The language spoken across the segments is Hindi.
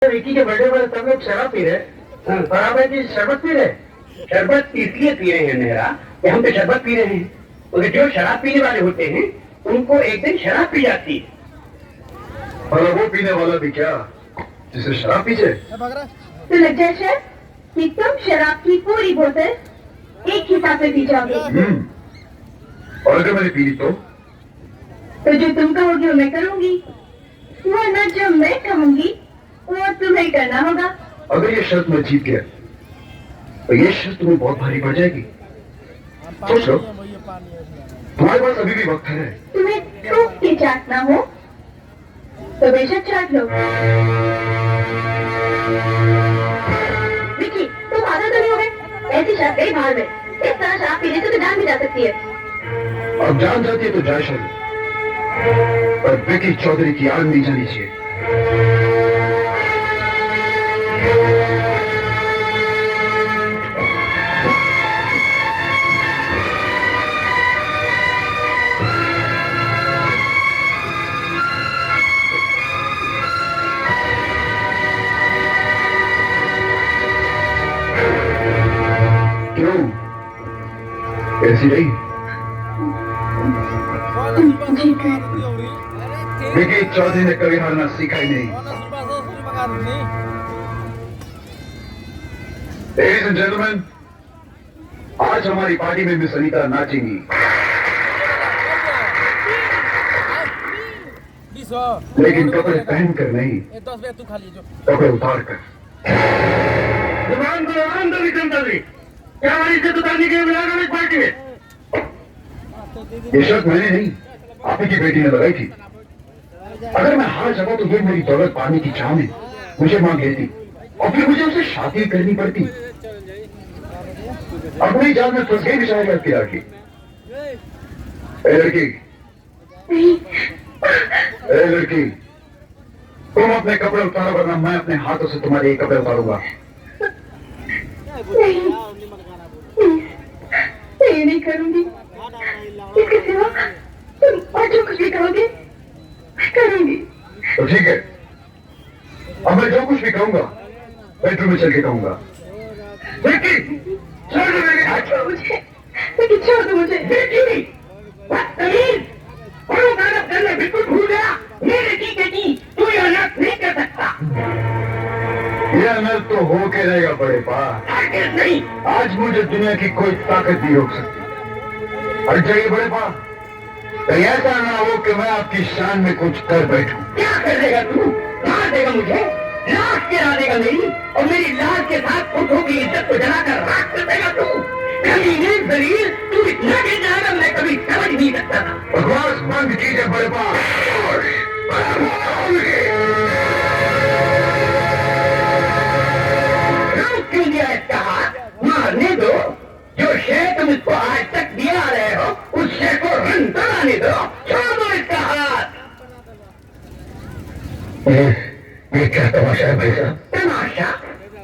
विकी के बर्थडे पर सब लोग शराब पी रहे हैं और आप ऐसी शरबत पी रहे हैं। शरबत इसलिए पी रहे हैं मेरा कि हम तो शरबत पी रहे हैं, मगर जो शराब पीने वाले होते हैं उनको एक दिन शराब पी जाती है। और वो पीने वाला भी क्या जिसे शराब पी जाए? तो लग जाए सर कि तुम शराब की पूरी बोतल एक ही साथ में पी जाओगे। और अगर मैंने पी ली तो जो तुम कहोगे वो मैं करूंगी, वरना जो मैं कहूंगी वो तुम्हें करना होगा। अगर ये शर्त मैं जीत गया तो ये शर्त तुम्हें बहुत भारी पड़ जाएगी। सोच लो, तुम्हारे पास अभी भी वक्त है। तुम्हें थूक के चाटना हो तो बेशक चाट लो। विकी, तुम आधा तो नहीं हो गए? ऐसी शराब गई बाहर में, इस तरह शराब पीने से तो जान भी जा सकती है। अब जान जाती है तो जाए शादी, पर विकी चौधरी की आग नहीं जानी चाहिए। क्यों ऐसी रही? विकी चौधरी ने कभी हारना सीखा ही नहीं। Ladies and gentlemen, आज हमारी पार्टी में मिस अनीता नाचेंगी, लेकिन कपड़े पहनकर नहीं, कपड़े उतार कर। जुबान को आराम दो विक्रम जी, क्या हमारी इज्जत उतारने के लिए बुला रहे हो इस पार्टी में? ये शर्त मैंने नहीं, आप ही की बेटी ने लगाई थी। अगर मैं हार जाता तो ये मेरी दौलत पाने की चाह में मुझे मांग लेती और फिर मुझे उसे शादी करनी पड़ती। अपनी जान में फंस गई बेचारी लड़की लड़की। लड़की, लड़की, तुम अपने कपड़े उतारो वरना मैं अपने हाथों से तुम्हारे कपड़े उतारूंगा। नहीं, नहीं करूंगी। इसके सिवा तुम और जो कुछ भी कहोगे करूंगी। तो ठीक है, अब मैं जो कुछ भी कहूंगा बेडरूम में चल के कहूंगा। छोड़ दो मुझे, लेकिन छोड़ दो मुझे। करना बिल्कुल भूल गया। मेरे की बेटी तू ये अनर्थ नहीं कर सकता। ये अनर्थ तो हो के रहेगा बड़े पा। नहीं, आज मुझे दुनिया की कोई ताकत नहीं रोक सकती। हट जाइए बड़े पा, कहीं ऐसा ना हो कि मैं आपकी शान में कुछ कर बैठूं। क्या कर देगा तू? मार देगा मुझे, लाश गिरा देगा मेरी, और मेरी लाश के साथ पुरुषों की इज्जत को जलाकर राख कर देगा तू। कमीने जलील, तू इतना गिर जाएगा मैं कभी समझ नहीं सकता था। बकवास बंद कीजिए बड़े पा। रोक क्यों दिया इसका हाथ? मारने दो। जो शेर तुम इसको आज तक दिया रहे हो उस शेर को रन कराने दो। छोड़ दो इसका हाथ। ये क्या तमाशा है भाई साहब? तमाशा?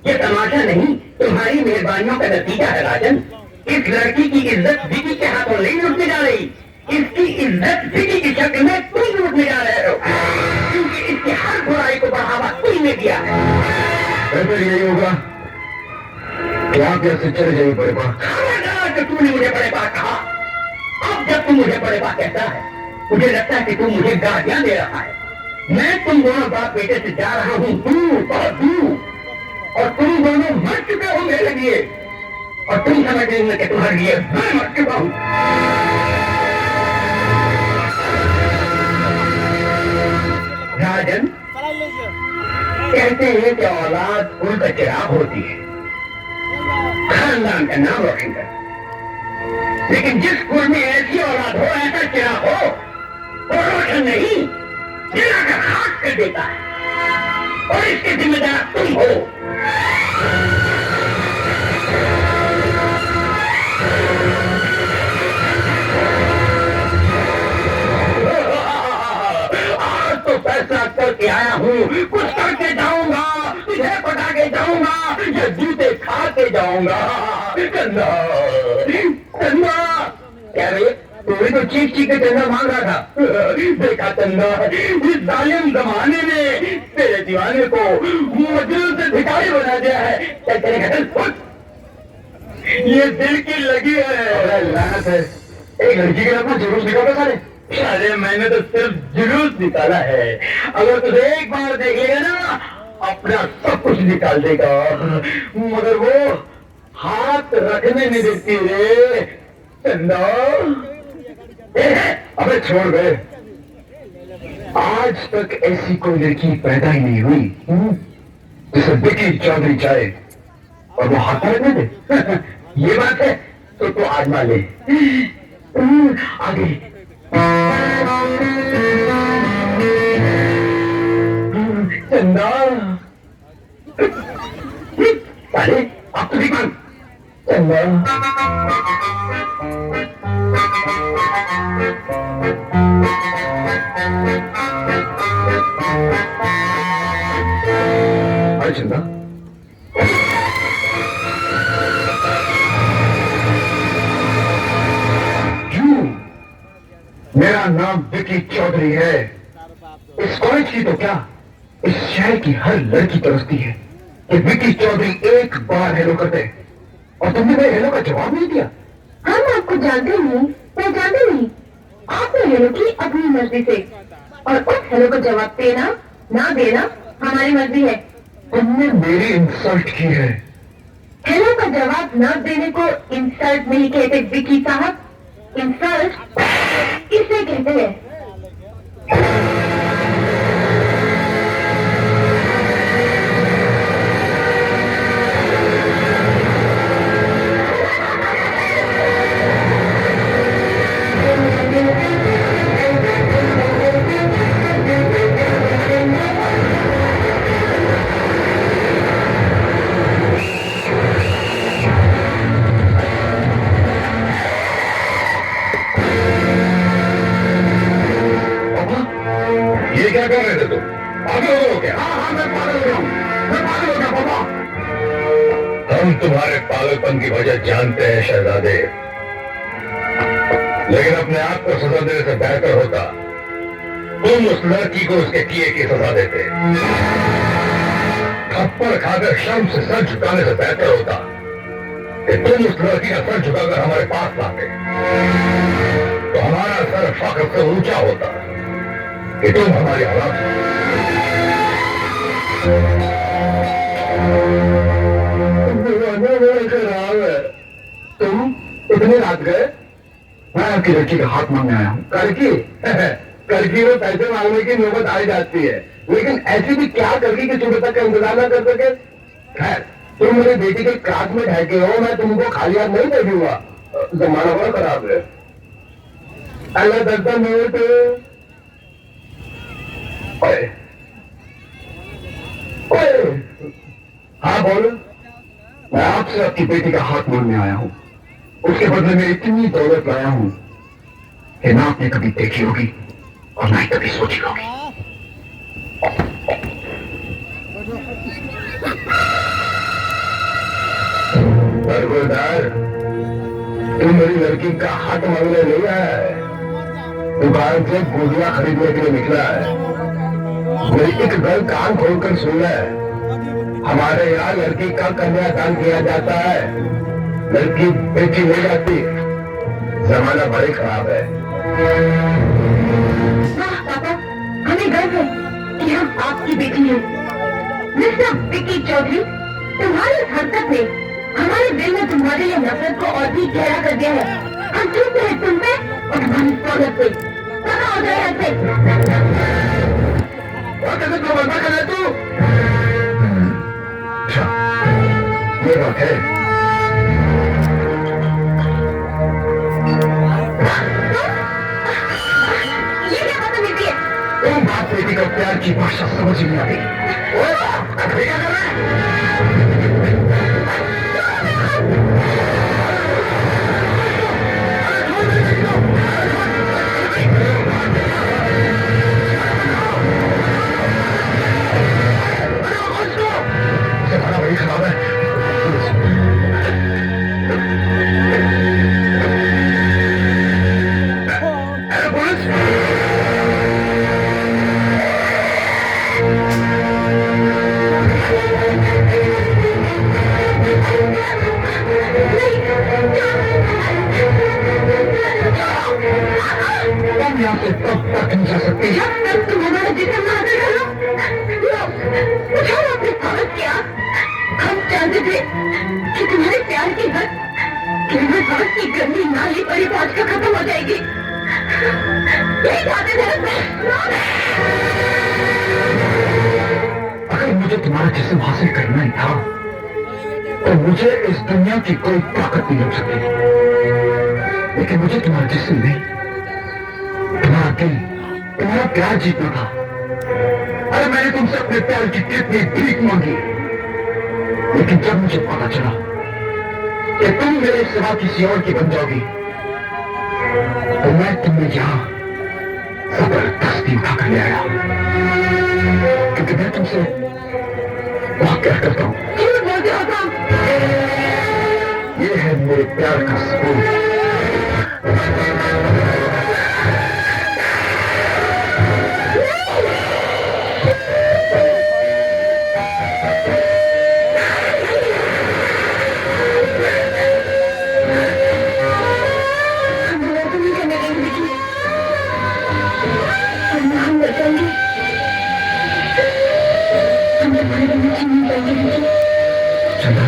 ये तमाशा नहीं, तुम्हारी मेहरबानियों का नतीजा है राजन। इस लड़की की इज्जत विकी के हाथों नहीं लूटने जा रही, इसकी इज्जत विकी की शक्ल में तुम लूटने जा रहे हो, क्योंकि इसकी हर बुराई को बढ़ावा तुमने दिया है। बेहतर यही होगा कि आप यहाँ से चले जाइए बड़े पा। खबरदार, तो तूने मुझे बड़े बा कहा। अब जब तू मुझे बड़े बा कहता है, मुझे लगता है कि तू मुझे गालियां दे रहा है। मैं तुम दोनों बाप बेटे से जा रहा हूँ दूर, बहुत दूर, और तुम दोनों मर चुके हो मेरे लिए, और तुम समझ रही हो कि तुम्हारे लिए मैं मर चुका हूँ। राजन, कहते हैं कि औलाद फूल का चिराग होती है, खानदान का नाम रोशन कर, लेकिन जिस कुल में ऐसी औलाद हो, ऐसा चिराग हो, वो रोशन नहीं जलाकर खाक कर देता है, और इसके जिम्मेदार तुम हो। आज तो फैसला करके आया हूँ, कुछ करके जाऊंगा, तुझे पटा के जाऊंगा, या जूते खा के जाऊंगा। कंधा, कंधा, क्या रे? तू अभी तो चीख चीख के चंदा मांग रहा था। देखा चंदा, इस जालिम जमाने ने तेरे दीवाने को मजनू से भिखारी बना दिया है। चल चलेगा, चल फुट। ये दिल की लगी है। लानत है, एक लड़की के अपना जुलूस निकाला सारे। अरे मैंने तो सिर्फ जुलूस निकाला है, अगर तुझे एक बार देख लेगा ना अपना सब कुछ निकाल देगा, मगर वो हाथ रखने नहीं देती रे चंदा। अबे छोड़ गए, आज तक ऐसी कोई लड़की पैदा ही नहीं हुई जिसे विकी चौधरी चाहे और वो हाथ रखने दे। ये बात है तो आजमा ले। आगे चंदा, अरे अब तो दिखा चंदा। अरे चंदा, मेरा नाम विकी चौधरी है। इस कॉलेज की तो क्या, इस शहर की हर लड़की तरसती है कि विकी चौधरी एक बार हेलो करते, और तुमने मेरे हेलो का जवाब नहीं दिया। हम आपको जानते नहीं, पहचानते नहीं। आपने हेलो की अपनी मर्जी से, और उस हेलो का जवाब देना ना देना हमारी मर्जी है। तुमने मेरी इंसल्ट की है। हेलो का जवाब न देने को इंसल्ट नहीं कहते विकी साहब, इंसल्ट इसे कहते हैं। क्या कर रहे थे तुम? पागल हो क्या? हाँ, मैं पागल हो गया हूँ। मैं पागल हो गया पापा। हम तुम्हारे पागलपन की वजह जानते हैं शहजादे, लेकिन अपने आप को सजा देने से बेहतर होता तुम उस लड़की को उसके किए की सजा देते। थप्पड़ खाकर शर्म से सर झुकाने से बेहतर होता कि तुम उस लड़की का सर झुकाकर हमारे पास लाते, तो हमारा सर फख्र से ऊंचा होता कि तुम हमारी औलाद। तुम इतने रात गए? मैं आपकी लड़की का हाथ मांगने आया हूँ। करकी करकी में पैसे मांगने की नौबत आ जाती है, लेकिन ऐसी भी क्या करकी कि सुबह तक का इंतजार न कर सके। खैर, तुम मेरी बेटी के क्लास में ढहके हो, मैं तुमको खाली हाथ नहीं दे दूंगा। जमाना बड़ा खराब है। अल्लाह दर्दा नोट। हाँ बोलो। मैं आपसे आपकी बेटी का हाथ मांगने आया हूँ। उसके बदले में इतनी दौलत लाया हूँ कि ना आपने कभी देखी होगी और ना ही कभी सोची होगी। बरगुरदार, तुम मेरी लड़की का हाथ मांगने नहीं आया है, दुकान से गुड़िया खरीदने के लिए निकला है। मेरी एक गल कान खोलकर सुन ले, हमारे यहाँ लड़की का कन्यादान किया जाता है, लड़की बेची नहीं जाती। जमाना बड़े खराब है। वाह पापा, हमें गर्व है कि हम आपकी बेटी हैं। मिस्टर विकी चौधरी, तुम्हारी इस हरकत ने हमारे दिल में तुम्हारे लिए नफरत को और भी गहरा कर दिया है। हम चुप हैं तुम पे और तुम्हारी स्वागत पे। पता हो जाए ऐसे कैसे तो बंदा कर तू? अच्छा, ये बात है। ये क्या बदतमीजी है? तुम बाप बेटी का प्यार की भाषा समझ नहीं आती। क्या कर रहे हैं? जमाना बड़ी खराब है। चाहते थे कि तुम्हारे प्यार की हद केवल सांस की गर्मी नाली पड़ी तो आज का खत्म हो जाएगी। यही चाहते थे ना? अगर मुझे तुम्हारा जिस्म हासिल करना ही था तो मुझे इस दुनिया की कोई ताकत नहीं रोक सकती, लेकिन मुझे तुम्हारा जिस्म नहीं, तुम्हारा दिल, तुम्हारा प्यार जीतना था। अरे मैंने तुमसे अपने प्यार की कितनी भीख मांगी, लेकिन जब मुझे पता चला कि तुम मेरे सिवा किसी और की बन जाओगी तो मैं तुम्हें यहां जबरदस्ती उठा कर ले आया, क्योंकि मैं तुमसे बहुत प्यार करता हूं। क्यों बोलते हो तुम? ये है मेरे प्यार का सबूत। चंदा